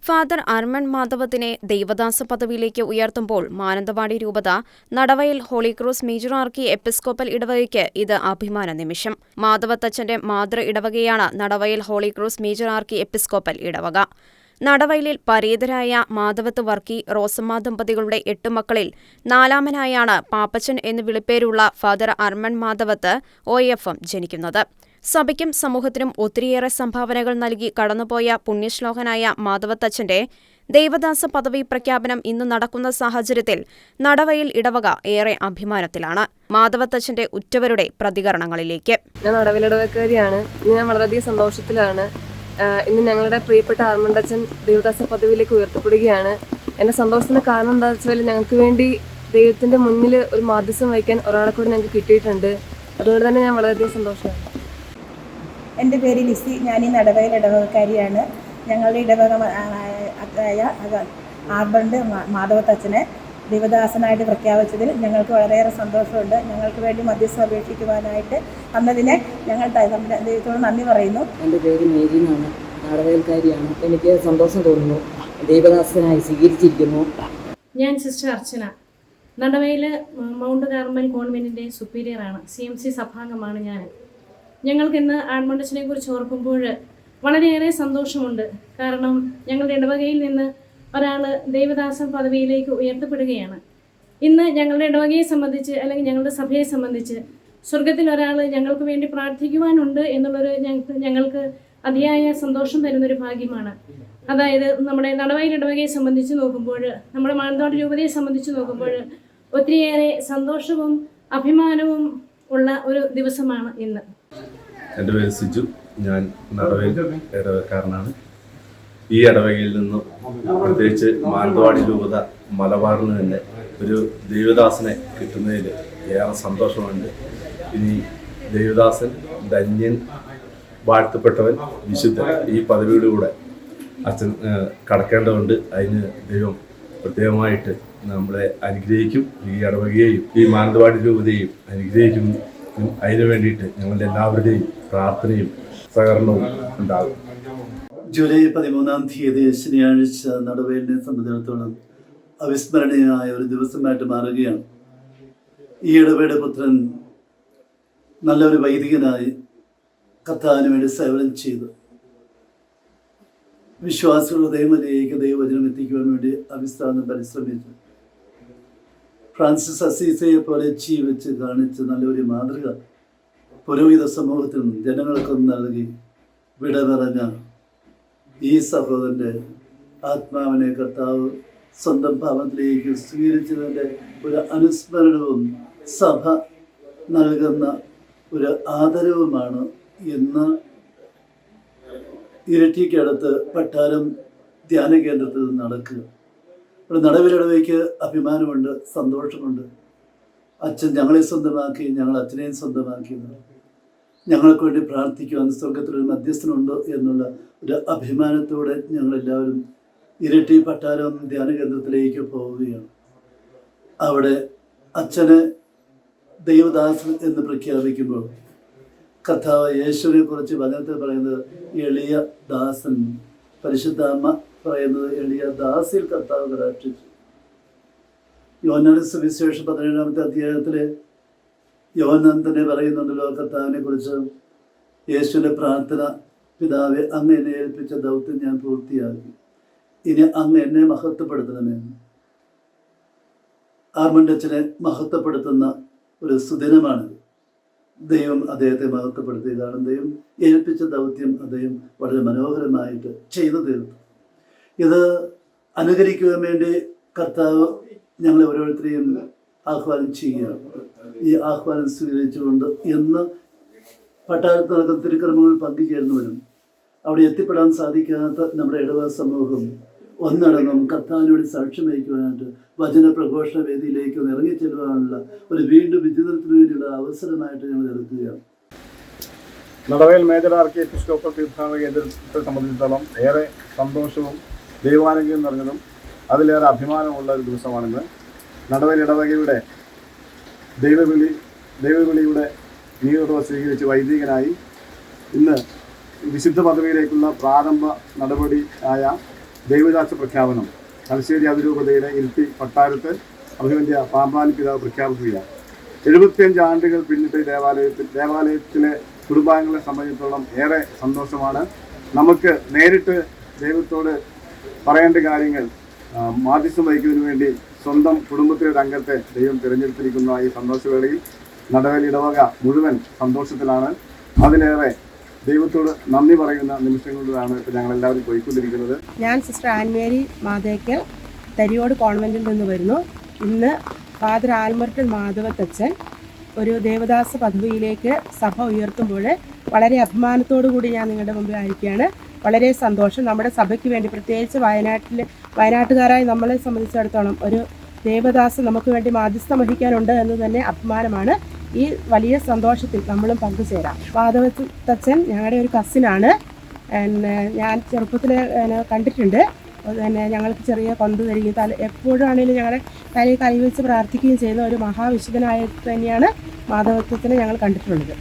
Father Arman മാധവത്തിനെ ദൈവദാസ പദവിയിലേക്ക് ഉയർത്തുമ്പോൾ മാനന്തവാടി രൂപത Nadavayal holy cross major archiepiscopal ഇടവകയ്ക്ക് ഇത് അഭിമാന നിമിഷം. മാധവത്തച്ഛന്റെ മാതൃ ഇടവകയാണ് Nadavayal holy cross major archiepiscopal ഇടവക. നടവയലിൽ പരേതരായ മാധവത്ത് വർക്കി, റോസമ്മ ദമ്പതികളുടെ 8 മക്കളിൽ 4-മനായാണ് പാപ്പച്ചൻ എന്ന് വിളിപ്പേരുള്ള ഫാദർ അർമൻ മാധവത്ത് OFM ജനിക്കുന്നത്. സഭയ്ക്കും സമൂഹത്തിനും ഒത്തിരിയേറെ സംഭാവനകൾ നൽകി കടന്നുപോയ പുണ്യശ്ലോകനായ മാധവത്തച്ഛന്റെ ദൈവദാസ പദവി പ്രഖ്യാപനം ഇന്ന് നടക്കുന്ന സാഹചര്യത്തിൽ നടവയൽ ഇടവക ഏറെ അഭിമാനത്തിലാണ്. മാധവത്തച്ഛന്റെ ഉറ്റവരുടെ പ്രതികരണങ്ങളിലേക്ക്. ഞാൻ നടവയൽ ഇടവക്കാരിയാണ്. ഞാൻ വളരെയധികം സന്തോഷത്തിലാണ്. ഇന്ന് ഞങ്ങളുടെ പ്രിയപ്പെട്ട അർമണ്ടച്ചൻ ദൈവദാസ പദവിയിലേക്ക് ഉയർത്തപ്പെടുകയാണ്. എന്റെ സന്തോഷത്തിന് കാരണം എന്താ വെച്ചാൽ ഞങ്ങൾക്ക് വേണ്ടി ദൈവത്തിന്റെ മുന്നിൽ ഒരു മാധ്യസ്ഥം വഹിക്കാൻ ഒരാളെ കൂടി ഞങ്ങൾക്ക് കിട്ടിയിട്ടുണ്ട്. അതുകൊണ്ട് തന്നെ ഞാൻ വളരെയധികം സന്തോഷമാണ്. എൻ്റെ പേര് ലിസി. ഞാൻ ഈ നടവയൽ ഇടവകക്കാരിയാണ്. ഞങ്ങളുടെ ഇടവക ആർബണ്ട് മാധവത്തച്ഛനെ ദൈവദാസനായിട്ട് പ്രഖ്യാപിച്ചതിൽ ഞങ്ങൾക്ക് വളരെയേറെ സന്തോഷമുണ്ട്. ഞങ്ങൾക്ക് വേണ്ടി മധ്യസ്ഥ അപേക്ഷിക്കുവാനായിട്ട് വന്നതിനെ ഞങ്ങൾ ദൈവത്തോട് നന്ദി പറയുന്നു. എൻ്റെ പേര് മേരി എന്നാണ്. നടവയൽക്കാരിയാണ്. എനിക്ക് സന്തോഷം തോന്നുന്നു. ദൈവദാസനായി സ്വീകരിച്ചിരിക്കുന്നു. ഞാൻ sister Archana. Nadavayal mount Carmel കോൺവെന്റിൻ്റെ സുപ്പീരിയറാണ്. CMC സഭാംഗമാണ് ഞാൻ. ഞങ്ങൾക്കിന്ന് ആർമണ്ടച്ചനെ കുറിച്ച് ഓർക്കുമ്പോൾ വളരെയേറെ സന്തോഷമുണ്ട്. കാരണം ഞങ്ങളുടെ ഇടവകയിൽ നിന്ന് ഒരാൾ ദൈവദാസ പദവിയിലേക്ക് ഉയർത്തപ്പെടുകയാണ്. ഇന്ന് ഞങ്ങളുടെ ഇടവകയെ സംബന്ധിച്ച് അല്ലെങ്കിൽ ഞങ്ങളുടെ സഭയെ സംബന്ധിച്ച് സ്വർഗത്തിൽ ഒരാൾ ഞങ്ങൾക്ക് വേണ്ടി പ്രാർത്ഥിക്കുവാനുണ്ട് എന്നുള്ളൊരു ഞങ്ങൾക്ക് അതിയായ സന്തോഷം തരുന്നൊരു ഭാഗ്യമാണ്. അതായത് നമ്മുടെ നടവയൽ ഇടവകയെ സംബന്ധിച്ച് നോക്കുമ്പോൾ, നമ്മുടെ മാനന്തവാടി രൂപതയെ സംബന്ധിച്ച് നോക്കുമ്പോൾ ഒത്തിരിയേറെ സന്തോഷവും അഭിമാനവും ഉള്ള ഒരു ദിവസമാണ് ഇന്ന്. എൻ്റെ പേര് സിജു. ഞാൻ നടവയൽ ഇടവക്കാരനാണ്. ഈ ഇടവകയിൽ നിന്നും പ്രത്യേകിച്ച് മാനന്തവാടി രൂപത മലബാറിൽ തന്നെ ഒരു ദൈവദാസനെ കിട്ടുന്നതിൽ ഏറെ സന്തോഷമുണ്ട്. ഇനി ദൈവദാസൻ, ധന്യൻ, വാഴ്ത്തപ്പെട്ടവൻ, വിശുദ്ധൻ ഈ പദവിയിലൂടെ അച്ഛൻ കടക്കേണ്ടതുണ്ട്. അതിന് ദൈവം പ്രത്യേകമായിട്ട് നമ്മളെ അനുഗ്രഹിക്കും. ഈ ഇടവകയെയും ഈ മാനന്തവാടി രൂപതയെയും അനുഗ്രഹിക്കും. അതിനു വേണ്ടിയിട്ട് ഞങ്ങളുടെ എല്ലാവരുടെയും പ്രാർത്ഥനയും സഹകരണവും ഉണ്ടാകും. ജൂലൈ 13 ശനിയാഴ്ച നടവയലിനെ സംബന്ധിച്ചിടത്തോളം അവിസ്മരണീയമായ ഒരു ദിവസമായിട്ട് മാറുകയാണ്. ഈ ഇടവയുടെ പുത്രൻ നല്ലൊരു വൈദികനായി കർത്താവിന് വേണ്ടി സേവനം ചെയ്തു. വിശ്വാസികളുടെ ദൈവത്തിലേക്ക് ദൈവവചനം എത്തിക്കുവാൻ വേണ്ടി അവിശ്രാന്തം പരിശ്രമിച്ചു. ഫ്രാൻസിസ് അസീസയെ പോലെ ജീവിച്ച് കാണിച്ച് നല്ലൊരു മാതൃക പുരോഹിത സമൂഹത്തിനും ജനങ്ങൾക്കും നൽകി വിട പറഞ്ഞ ഈ സഹോദരൻ്റെ ആത്മാവിനെ കർത്താവ് സ്വന്തം ഭവനത്തിലേക്ക് സ്വീകരിച്ചതിൻ്റെ ഒരു അനുസ്മരണവും സഭ നൽകുന്ന ഒരു ആദരവുമാണ് ഇന്ന് ഇരട്ടിക്കടുത്ത് പട്ടാരം ധ്യാന കേന്ദ്രത്തിൽ നടക്കുക. ഒരു നടവയിലിടവയ്ക്ക് അഭിമാനമുണ്ട്, സന്തോഷമുണ്ട്. അച്ഛൻ ഞങ്ങളെ സ്വന്തമാക്കി, ഞങ്ങൾ അച്ഛനെയും സ്വന്തമാക്കിയത്. ഞങ്ങൾക്ക് വേണ്ടി പ്രാർത്ഥിക്കുവാൻ സ്വർഗത്തിലൊരു മധ്യസ്ഥനുണ്ട് എന്നുള്ള ഒരു അഭിമാനത്തോടെ ഞങ്ങളെല്ലാവരും ഇരട്ടി പട്ടാരം ധ്യാന കേന്ദ്രത്തിലേക്ക് പോവുകയാണ്. അവിടെ അച്ഛനെ ദൈവദാസൻ എന്ന് പ്രഖ്യാപിക്കുമ്പോൾ കർത്താവ് യേശുവിനെ കുറിച്ച് വചനത്തിൽ പറയുന്നത് എളിയ ദാസൻ, പരിശുദ്ധാമ്മ പറയുന്നത് എളിയ ദാസിൽ കർത്താവ് കടാക്ഷിച്ചു. യോഹന്നാന്റെ സുവിശേഷം 17-ാമത്തെ അധ്യായത്തിലെ യോഹന്നാൻ തന്നെ പറയുന്നുണ്ടല്ലോ കർത്താവിനെ കുറിച്ച്, യേശുവിൻ്റെ പ്രാർത്ഥന, പിതാവെ അങ്ങ് എന്നെ ഏൽപ്പിച്ച ദൗത്യം ഞാൻ പൂർത്തിയാക്കി, ഇനി അങ്ങ് എന്നെ മഹത്വപ്പെടുത്തണമെന്ന്. ആർമണ്ടച്ചനെ മഹത്വപ്പെടുത്തുന്ന ഒരു സുദിനമാണിത്. ദൈവം അദ്ദേഹത്തെ മഹത്വപ്പെടുത്തിയതാണ്. ദൈവം ഏൽപ്പിച്ച ദൗത്യം അദ്ദേഹം വളരെ മനോഹരമായിട്ട് ചെയ്തു തീർത്തു. ഇത് അനുകരിക്കുവാൻ വേണ്ടി കർത്താവ് ഞങ്ങളെ ഓരോരുത്തരെയും ആഹ്വാനം ചെയ്യുകയാണ്. ഈ ആഹ്വാനം സ്വീകരിച്ചുകൊണ്ട് ഇന്ന് പട്ടാളത്ത് നടക്കുന്ന തിരുക്കർമ്മങ്ങളിൽ പങ്കുചേരുന്നവരും അവിടെ എത്തിപ്പെടാൻ സാധിക്കാത്ത നമ്മുടെ ഇടവക സമൂഹം ഒന്നടങ്കം കർത്താവിനോട് സാക്ഷ്യം വഹിക്കുവാനായിട്ട് വചന പ്രഘോഷണ വേദിയിലേക്ക് ഇറങ്ങിച്ചെല്ലുവാനുള്ള ഒരു വീണ്ടും വിചിത്രത്തിന് വേണ്ടിയുള്ള അവസരമായിട്ട് ഞങ്ങൾ എടുക്കുകയാണ്. നടവയൽ മേജർ ആർക്കി എപ്പിസ്കോപ്പൽ തീർത്ഥാടന കേന്ദ്രത്തെ സംബന്ധിച്ചിടത്തോളം ഏറെ സന്തോഷവും ദൈവാനുഗ്രഹം നിറഞ്ഞതും അതിലേറെ അഭിമാനമുള്ള ഒരു ദിവസമാണിന്ന്. നടവയൽ ഇടവകയുടെ ദൈവവിളിയുടെ നിയോഗം സ്വീകരിച്ച് വൈദികനായി ഇന്ന് വിശുദ്ധ പദവിയിലേക്കുള്ള പ്രാരംഭ നടപടി ആയ ദൈവദാസ പ്രഖ്യാപനം തലശ്ശേരി അതിരൂപതയുടെ ഇരിട്ടി പട്ടാരത്ത് അഭിവന്ദ്യ പാമ്പാനി പിതാവ് പ്രഖ്യാപിക്കുകയാണ്. 75 ആണ്ടുകൾ പിന്നിട്ട് ദേവാലയത്തിലെ കുടുംബാംഗങ്ങളെ സംബന്ധിച്ചിടത്തോളം ഏറെ സന്തോഷമാണ്. നമുക്ക് നേരിട്ട് ദൈവത്തോട് പറയേണ്ട കാര്യങ്ങൾ മാധ്യസ്ഥം വഹിക്കുന്നതിന് വേണ്ടി സ്വന്തം കുടുംബത്തിലെ ഒരു അംഗത്തെ ദൈവം തിരഞ്ഞെടുത്തിരിക്കുന്ന ഈ സന്തോഷവേളയിൽ നടവേൽ ഇടവക മുഴുവൻ സന്തോഷത്തിലാണ്. അതിലേറെ ദൈവത്തോട് നന്ദി പറയുന്ന നിമിഷങ്ങളിലാണ് ഇപ്പോൾ ഞങ്ങളെല്ലാവരും പോയിക്കൊണ്ടിരിക്കുന്നത്. ഞാൻ സിസ്റ്റർ ആൻമേരി മാതേക്കൽ തരിയോട് കോൺവെൻറ്റിൽ നിന്ന് വരുന്നു. ഇന്ന് ഫാദർ ആൽമർട്ടൻ മാധവത്തച്ഛൻ ഒരു ദേവദാസ പദവിയിലേക്ക് സഭ ഉയർത്തുമ്പോൾ വളരെ അഭിമാനത്തോടു കൂടി ഞാൻ നിങ്ങളുടെ മുമ്പിൽ ആയിരിക്കുകയാണ്. വളരെ സന്തോഷം. നമ്മുടെ സഭയ്ക്ക് വേണ്ടി, പ്രത്യേകിച്ച് വയനാട്ടുകാരായി നമ്മളെ സംബന്ധിച്ചിടത്തോളം ഒരു ദേവദാസ് നമുക്ക് വേണ്ടി മാധ്യസ്ഥം വഹിക്കാനുണ്ട് എന്ന് തന്നെ അഭിമാനമാണ്. ഈ വലിയ സന്തോഷത്തിൽ നമ്മളും പങ്കുചേരാം. മാധവത്തച്ഛൻ ഞങ്ങളുടെ ഒരു കസിനാണ്. ഞാൻ ചെറുപ്പത്തിൽ കണ്ടിട്ടുണ്ട്. പിന്നെ ഞങ്ങൾക്ക് ചെറിയ കൊന്ത് തരികയും എപ്പോഴാണെങ്കിലും ഞങ്ങളുടെ തലയിൽ കൈവച്ച് പ്രാർത്ഥിക്കുകയും ചെയ്യുന്ന ഒരു മഹാവിശുദ്ധനായിട്ട് തന്നെയാണ് മാധവത്വത്തിനെ ഞങ്ങൾ കണ്ടിട്ടുള്ളത്.